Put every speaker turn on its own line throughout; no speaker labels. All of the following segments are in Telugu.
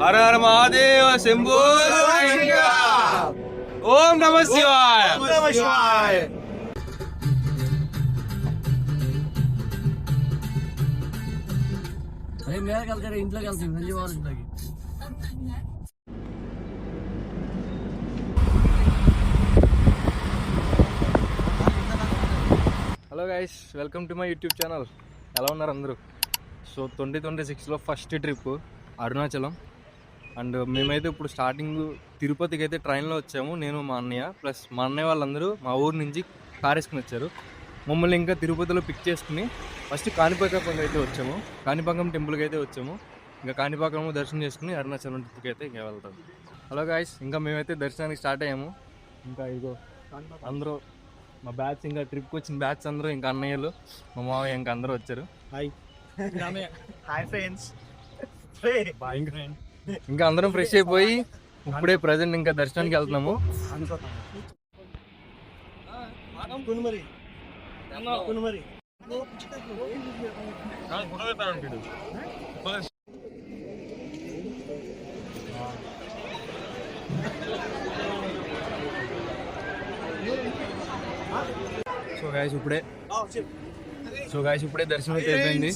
హర హర మహాదేవ శంభో ఓం నమ శివాయ.
ఇంట్లోకి వెళ్తాం.
Hello guys, welcome to my YouTube channel. ఎలా ఉన్నారు అందరూ? సో 2026లో ఫస్ట్ ట్రిప్ అరుణాచలం. అండ్ మేమైతే ఇప్పుడు స్టార్టింగ్ తిరుపతికి అయితే ట్రైన్లో వచ్చాము. నేను మా అన్నయ్య ప్లస్ మా అన్నయ్య వాళ్ళందరూ మా ఊరు నుంచి కార్ వేసుకుని వచ్చారు. మమ్మల్ని ఇంకా తిరుపతిలో పిక్ చేసుకుని ఫస్ట్ కాణిపాకం అయితే వచ్చాము. కాణిపాకం టెంపుల్కి అయితే వచ్చాము. ఇంకా కాణిపాకం దర్శనం చేసుకుని అరుణాచలం ట్రిప్కి అయితే ఇంకా వెళ్తాం. హలో గాయస్, ఇంకా మేమైతే దర్శనానికి స్టార్ట్ అయ్యాము. ఇంకా ఇదిగో అందరూ మా బ్యాచ్, ఇంకా ట్రిప్కి వచ్చిన బ్యాచ్ అందరూ, ఇంకా అన్నయ్యలు, మా మామయ్య ఇంకా అందరూ వచ్చారు. ఇంకా అందరం ఫ్రెష్ అయిపోయి ఇప్పుడే ప్రజెంట్ ఇంకా దర్శనానికి వెళ్తున్నాము. సో గైస్ ఇప్పుడే దర్శనం అయితే అయిపోయింది.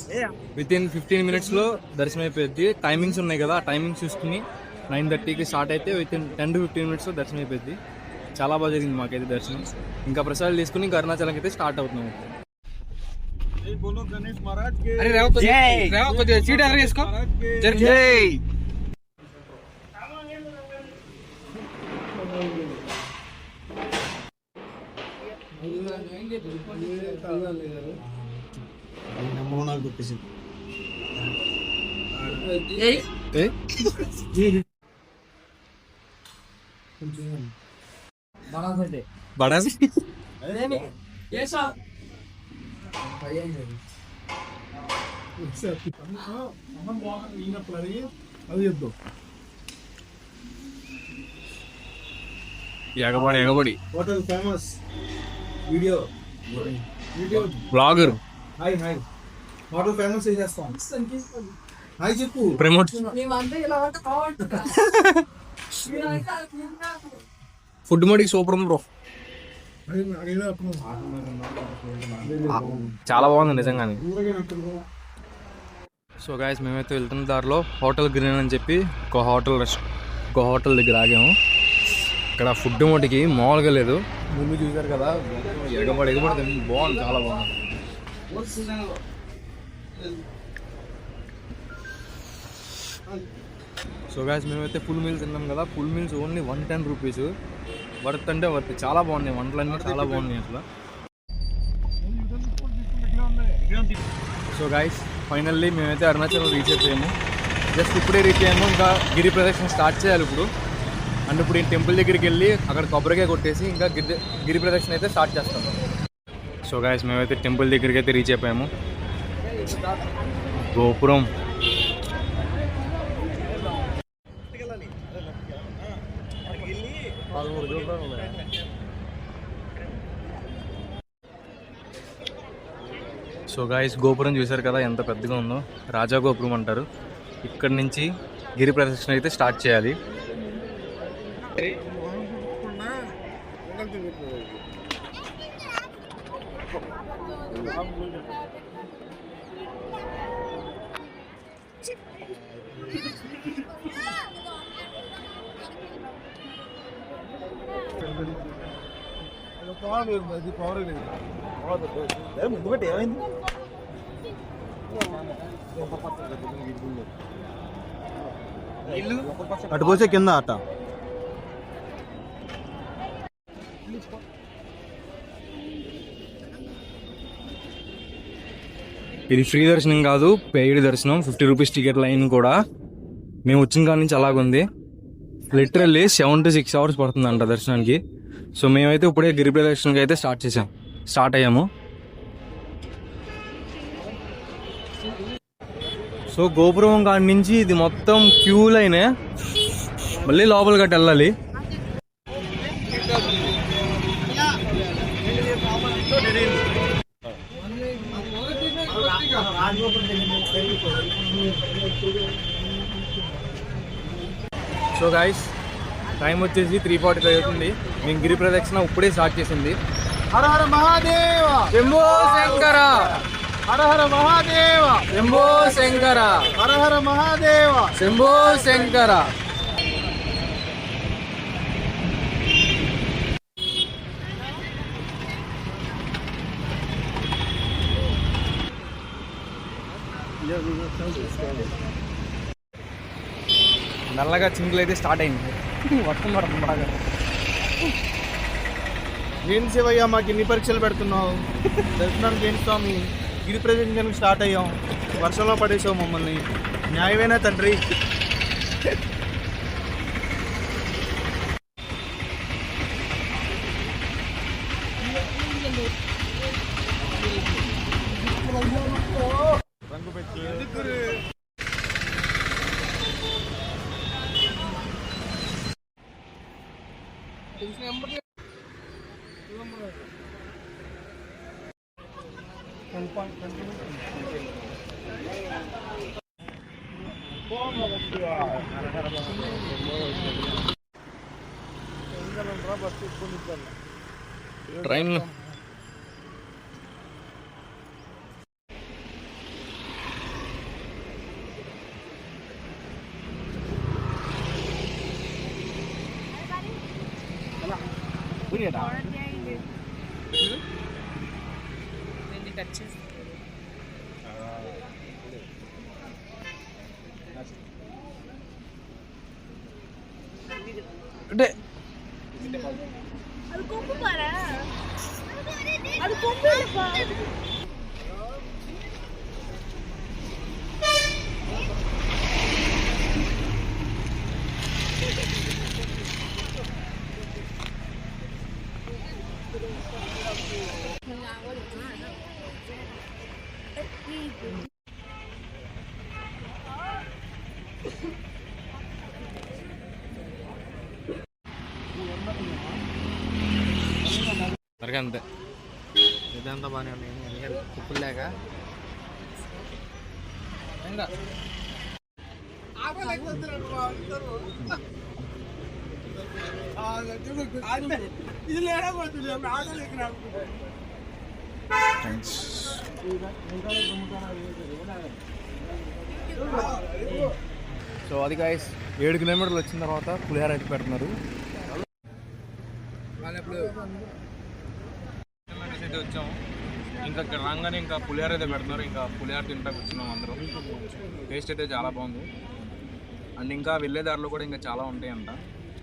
వితిన్ 15 minutesలో దర్శనం అయిపోయింది. టైమింగ్స్ ఉన్నాయి కదా, ఆ టైమింగ్స్ చూసుకుని 9:30కి స్టార్ట్ అయితే వితిన్ 10 to 15 minutesలో దర్శనం అయిపోయింది. చాలా బాగా జరిగింది మాకైతే దర్శనం. ఇంకా ప్రసాదాలు తీసుకుని ఇంకా అరుణాచలంకి అయితే స్టార్ట్ అవుతున్నాము. बड़ा ఎగబడి hotel famous video blogger. Hi hotel famous చేస్తాం. హాయ్ చెప్పు, ప్రమోట్. ఫుడ్ మోడికి సూపర్ ఉంది బ్రో, చాలా బాగుంది నిజంగానే. సో గాయస్, మేమైతే వెళ్తున్న దారిలో హోటల్ గ్రీన్ అని చెప్పి ఒక హోటల్ దగ్గర ఆగాము. ఇక్కడ ఫుడ్ మోటికి మామూలుగా లేదు. ముందు చూసారు కదా, ఎగబడి బాగుంది, చాలా బాగుంది. సో గాయస్, మేమైతే ఫుల్ మీల్స్ తిన్నాం కదా. Full meals only 110 rupees. Worth అంటే వర్త్, చాలా బాగున్నాయి వంటలన్నీ, చాలా బాగున్నాయి అట్లా. సో గాయస్, ఫైనల్లీ మేమైతే అరుణాచలం రీచ్ అయిపోయాము. జస్ట్ ఇప్పుడే రీచ్ అయ్యాము. ఇంకా గిరి ప్రదక్షిణ స్టార్ట్ చేయాలి ఇప్పుడు. అండ్ ఇప్పుడు ఈ టెంపుల్ దగ్గరికి వెళ్ళి అక్కడ కొబ్బరికాయ కొట్టేసి ఇంకా గిరి ప్రదక్షిణ అయితే స్టార్ట్ చేస్తాము. సో గాయస్, మేమైతే టెంపుల్ దగ్గరికి అయితే రీచ్ అయిపోయాము. గోపురం సో గాయస్, గోపురం చూసారు కదా ఎంత పెద్దగా ఉందో. రాజా గోపురం అంటారు. ఇక్కడ నుంచి గిరి ప్రదక్షిణ అయితే స్టార్ట్ చేయాలి. అటు పోసే కింద అట. ఇది ఫ్రీ దర్శనం కాదు, పెయిడ్ దర్శనం. 50 rupees టికెట్ లైన్ కూడా. మేము వచ్చిన కాడి నుంచి అలాగుంది. లిటరల్లీ 7 to 6 hours పడుతుందంట దర్శనానికి. సో మేమైతే ఇప్పుడే గిరి ప్రదక్షిణకి అయితే స్టార్ట్ అయ్యాము. సో గోపురం కాడి నుంచి ఇది మొత్తం క్యూ లైనే. మళ్ళీ లోపలికి గట్ట వెళ్ళాలి. సో గాయస్ టైం వచ్చేసి 3:45 అవుతుంది. మేము గిరి ప్రదక్షిణ ఇప్పుడే స్టార్ట్ చేసింది.
హర హర మహాదేవ
శంభో శంకర,
హర హర మహాదేవ
శంభో శంకర,
హర హర మహాదేవ.
శంభో శంకర. నల్లగా చింగులు అయితే స్టార్ట్ అయింది. వర్షం పడుతుంది బాగా.
ఏంటి శివయ్య మాకు ఇన్ని పరీక్షలు పెడుతున్నావు? దర్శనానికి ఏంటి స్వామి? గిరి ప్రదక్షిణానికి స్టార్ట్ అయ్యాం, వర్షంలో పడేసావు మమ్మల్ని. న్యాయమేనా తండ్రి? రంగు పెట్టి
ట్రైన్ అంటే
அது கொம்பு பாரு, அது கொம்பு இல்லப்பா.
సరిగా అంతే.
ఇదంతా బాగానే ఉన్నాయి కుప్పులు లేక.
సో అది గాయస్ 7 కిలోమీటర్లు వచ్చిన తర్వాత పులిహార అయితే పెడుతున్నారు. అయితే వచ్చాము, ఇంకా ఇక్కడ రాగానే ఇంకా పులిహార అయితే పెడుతున్నారు. ఇంకా పులిహార తింటాకు వచ్చినాం అందరం. టేస్ట్ అయితే చాలా బాగుంది. అండ్ ఇంకా వెళ్ళే దారిలో కూడా ఇంకా చాలా ఉంటాయంట.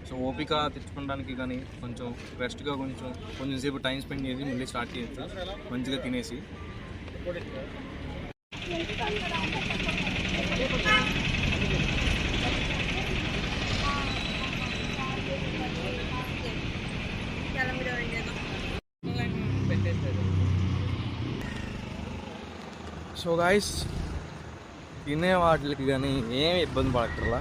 సో ఓపిక తెచ్చుకోవడానికి కానీ కొంచెం రెస్ట్గా కొంచెం సేపు టైం స్పెండ్ చేసి మళ్ళీ స్టార్ట్ చేయొచ్చు మంచిగా తినేసి. సో గాయస్ తినే వాటికి కానీ ఏమి ఇబ్బంది పడక్కర్లా,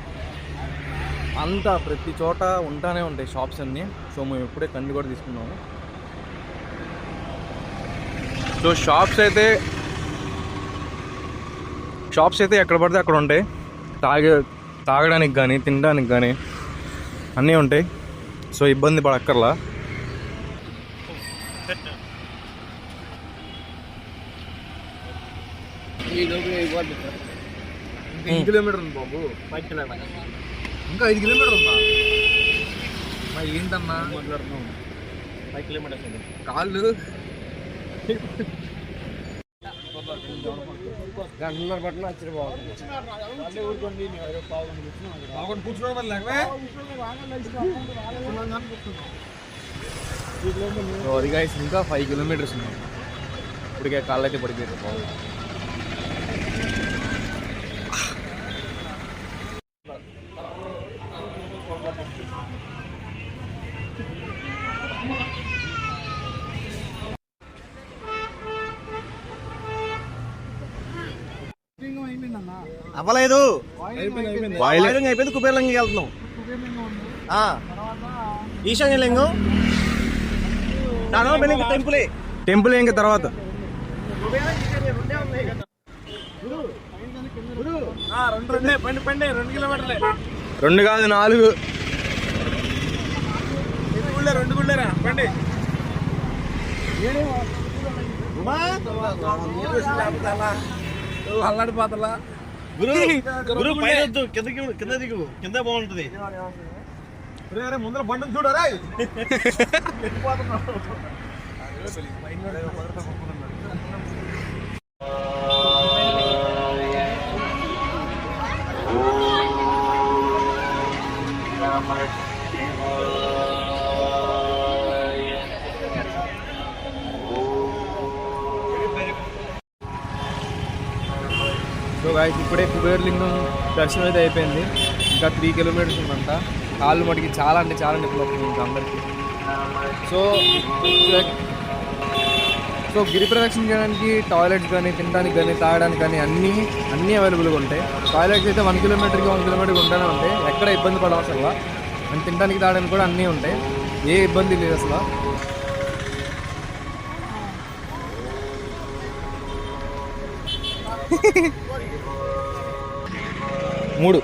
అంతా ప్రతి చోట ఉంటానే ఉంటాయి షాప్స్ అన్నీ. సో మేము ఇప్పుడే కండి కూడా తీసుకున్నాము. సో షాప్స్ అయితే ఎక్కడ పడితే అక్కడ ఉంటాయి. తాగడానికి కానీ తినడానికి కానీ అన్నీ ఉంటాయి. సో ఇబ్బంది పడక్కర్లా.
ఇంకా 5 కిలోమీటర్ ఉంది బాబు. 5 కిలోమీటర్ ఇంకా 5 కిలోమీటర్ ఉందా? మరి ఏంటన్నా మాట్లాడుతున్నాం? 5 కిలోమీటర్స్ ఉంది. కాళ్ళు గంటల పట్ల వచ్చి బాగుంది.
అది గాయస్ ఇంకా 5 కిలోమీటర్స్ ఉన్నాయి. ఇప్పటికే కాళ్ళు అయితే పడిపోయారు బాగుంది.
అవ్వలేదు, బాయిలింగ్ అయిపోయింది. కుబేరలింగం వెళ్తున్నాం. ఈశాన్యలింగం
టెంపుల్ ఇంకా తర్వాత
2 కిలోమీటర్లే.
2 కాదు 4.
రెండు గుళ్ళేరా బండి అల్లాడిపోతలా
గురు పైన వద్దు, కింద దిగు, కింద బాగుంటది.
ముందర బండి చూడరా
సో గాయస్ ఇప్పుడే కుబేరలింగం దర్శనం అయితే అయిపోయింది. ఇంకా 3 కిలోమీటర్స్ ఉందంట. కాళ్ళు మటుకి చాలా అంటే చాలా నొప్పి వస్తుంది ఇంకా అందరికీ. సో గిరి ప్రదక్షిణ చేయడానికి టాయిలెట్స్ కానీ తినడానికి కానీ తాగడానికి కానీ అన్నీ అవైలబుల్గా ఉంటాయి. టాయిలెట్స్ అయితే 1 కిలోమీటర్కి 1 కిలోమీటర్కి ఉంటూనే ఉంటాయి. ఎక్కడ ఇబ్బంది పడవలసిన అసలు. అండ్ తినడానికి తాగడానికి కూడా అన్నీ ఉంటాయి. ఏ ఇబ్బంది లేదు అసలు. మూడు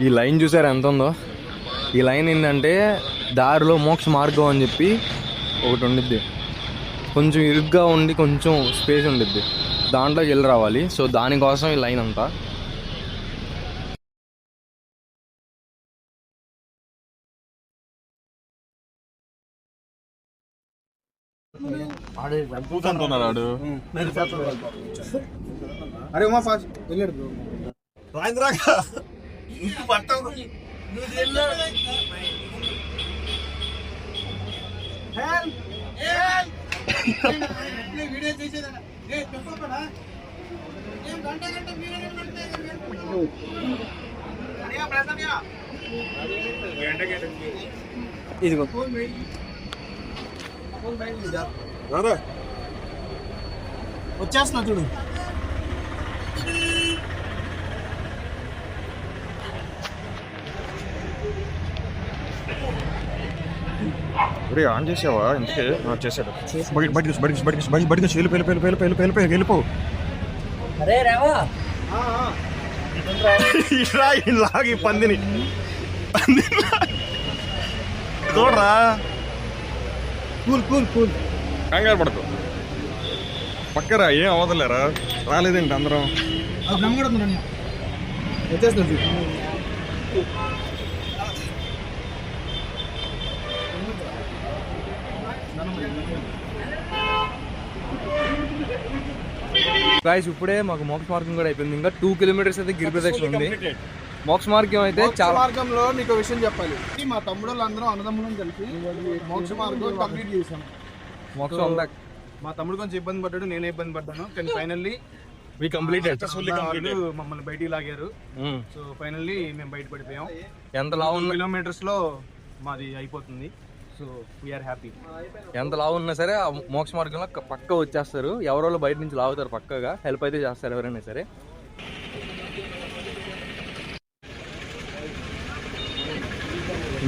ఈ లైన్ చూసారు ఎంత ఉందో. ఈ లైన్ ఏంటంటే దారిలో మోక్ష మార్గం అని చెప్పి ఒకటి ఉండిద్ది. కొంచెం ఇరుగ్గా ఉండి కొంచెం స్పేస్ ఉండిద్ది, దాంట్లోకి వెళ్ళి రావాలి. సో దానికోసం ఈ లైన్ అంతా.
అరే ఉమా ఫాస్ట్ వెళ్ళాడు
రాయింద్రాగా పట్టం
ఇదిగో
వచ్చేస్తున్నా చూడు.
ఆన్ చేసావా? ఇందుకే చేశాడు. బయటికి వెళ్ళిపో. లాగి పందిని చూడరా.
కూల్
కంగారు పడకు, పక్కరా. ఏం అవదలేరా, రాలేదేంటి అందరం?
వచ్చేస్తున్నా చూడు.
గాయస్ ఇప్పుడే మాకు మోక్ష మార్గం కూడా అయిపోయింది. ఇంకా 2 కిలోమీటర్స్ అయితే గిరి ప్రదక్షిణ ఉంది. మోక్ష మార్గం అయితే చాలా.
మార్గంలో నీకు విషయం చెప్పాలి. మా తమ్ముడు అందరం అన్నదమ్ములను కలిసి మోక్ష మార్గం కంప్లీట్ చేశాం.
మోక్షం ఉందా?
మా తమ్ముడు కొంచెం ఇబ్బంది పడ్డాడు, నేనే ఇబ్బంది పడ్డాను. కానీ ఫైనల్లీ
వి కంప్లీటెడ్.
మమ్మల్ని బయటికి లాగారు. సో ఫైనల్లీ మేము బయట పడిపోయాం.
ఎంత లావు ఉన్న
కిలోమీటర్స్ లో మాది అయిపోతుంది. So we are happy.
ఎంత లావు ఉన్నా సరే ఆ మోక్ష మార్గంలో పక్క వచ్చేస్తారు. ఎవరో బయట నుంచి లాగుతారు, పక్కగా హెల్ప్ అయితే చేస్తారు ఎవరైనా సరే.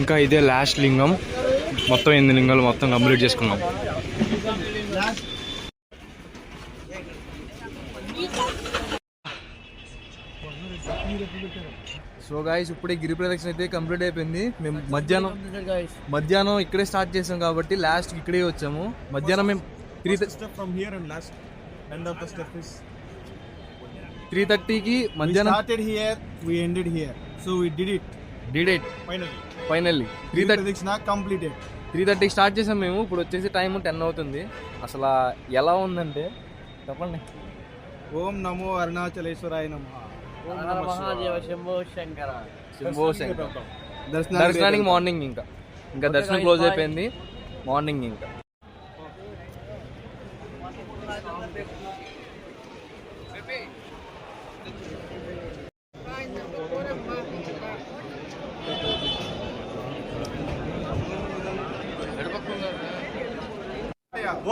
ఇంకా ఇదే లాస్ట్ లింగం. మొత్తం 8 లింగాలు మొత్తం కంప్లీట్ చేసుకున్నాం. సో గాయస్ ఇప్పుడే గిరి ప్రదక్షిణ అయితే కంప్లీట్ అయిపోయింది. మేము మధ్యాహ్నం ఇక్కడే స్టార్ట్ చేసాం కాబట్టి లాస్ట్ ఇక్కడే వచ్చాము. మధ్యాహ్నం మేము 3:30కి మధ్యాహ్నం ఫైనల్లీ 3:30కి స్టార్ట్ చేసాం మేము. ఇప్పుడు వచ్చేసి టైం 10 అవుతుంది. అసలు ఎలా ఉందంటే చెప్పండి.
ఓం నమో అరుణాచలేశ్వరాయ నమః.
శంభో శంకర. దర్శనానికి మార్నింగ్ ఇంకా దర్శనం క్లోజ్ అయిపోయింది. మార్నింగ్ ఇంకా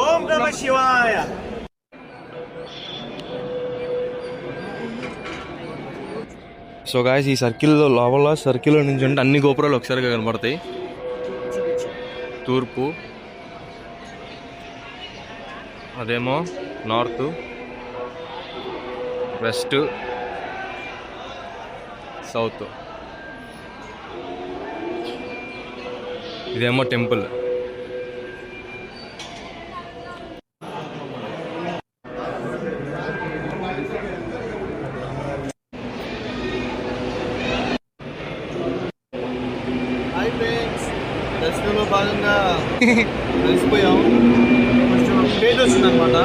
ఓం నమః శివాయ.
సో గాయస్ ఈ సర్కిల్లో లోపల సర్కిల్లో నుంచి ఉంటే అన్ని గోపురాలు ఒకసారిగా కనబడతాయి. తూర్పు, అదేమో నార్త్, వెస్ట్, సౌత్. ఇదేమో టెంపుల్.
హాయ్ ఫ్రెండ్స్, దర్శనంలో భాగంగా కలిసిపోయాం. కొంచెం లేట్ వచ్చింది అనమాట,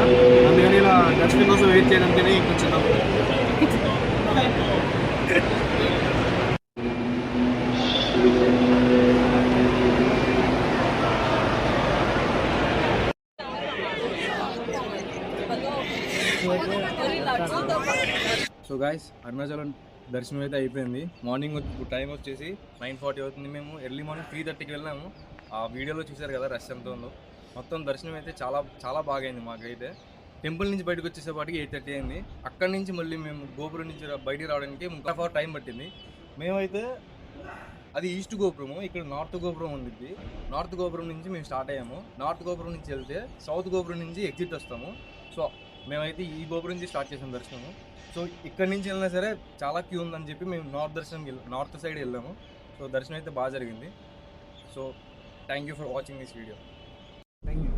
అందుకని ఇలా దర్శనం కోసం వెయిట్ చేయడానికి కూర్చున్నాం.
సో గాయస్, అరుణాచలం దర్శనం అయితే అయిపోయింది. మార్నింగ్ ఇప్పుడు టైం వచ్చేసి 9:40 అవుతుంది. మేము ఎర్లీ మార్నింగ్ 3:30కి వెళ్ళాము. ఆ వీడియోలో చూసారు కదా రష్ ఎంత ఉందో. మొత్తం దర్శనం అయితే చాలా చాలా బాగా అయింది మాకైతే. టెంపుల్ నుంచి బయటకు వచ్చేసేపాటికి 8:30 అయింది. అక్కడి నుంచి మళ్ళీ మేము గోపురం నుంచి బయటికి రావడానికి 1/2 అవర్ టైం పట్టింది. మేమైతే అది ఈస్ట్ గోపురము, ఇక్కడ నార్త్ గోపురం ఉంది. నార్త్ గోపురం నుంచి మేము స్టార్ట్ అయ్యాము. నార్త్ గోపురం నుంచి వెళ్తే సౌత్ గోపురం నుంచి ఎగ్జిట్ వస్తాము. సో మేమైతే ఈ గోపురం నుంచి స్టార్ట్ చేసాము దర్శనము. సో ఇక్కడి నుంచి వెళ్ళినా సరే చాలా క్యూ ఉందని చెప్పి మేము నార్త్ సైడ్ వెళ్ళాము. సో దర్శనం అయితే బాగా జరిగింది. So thank you for watching this video.
Thank you.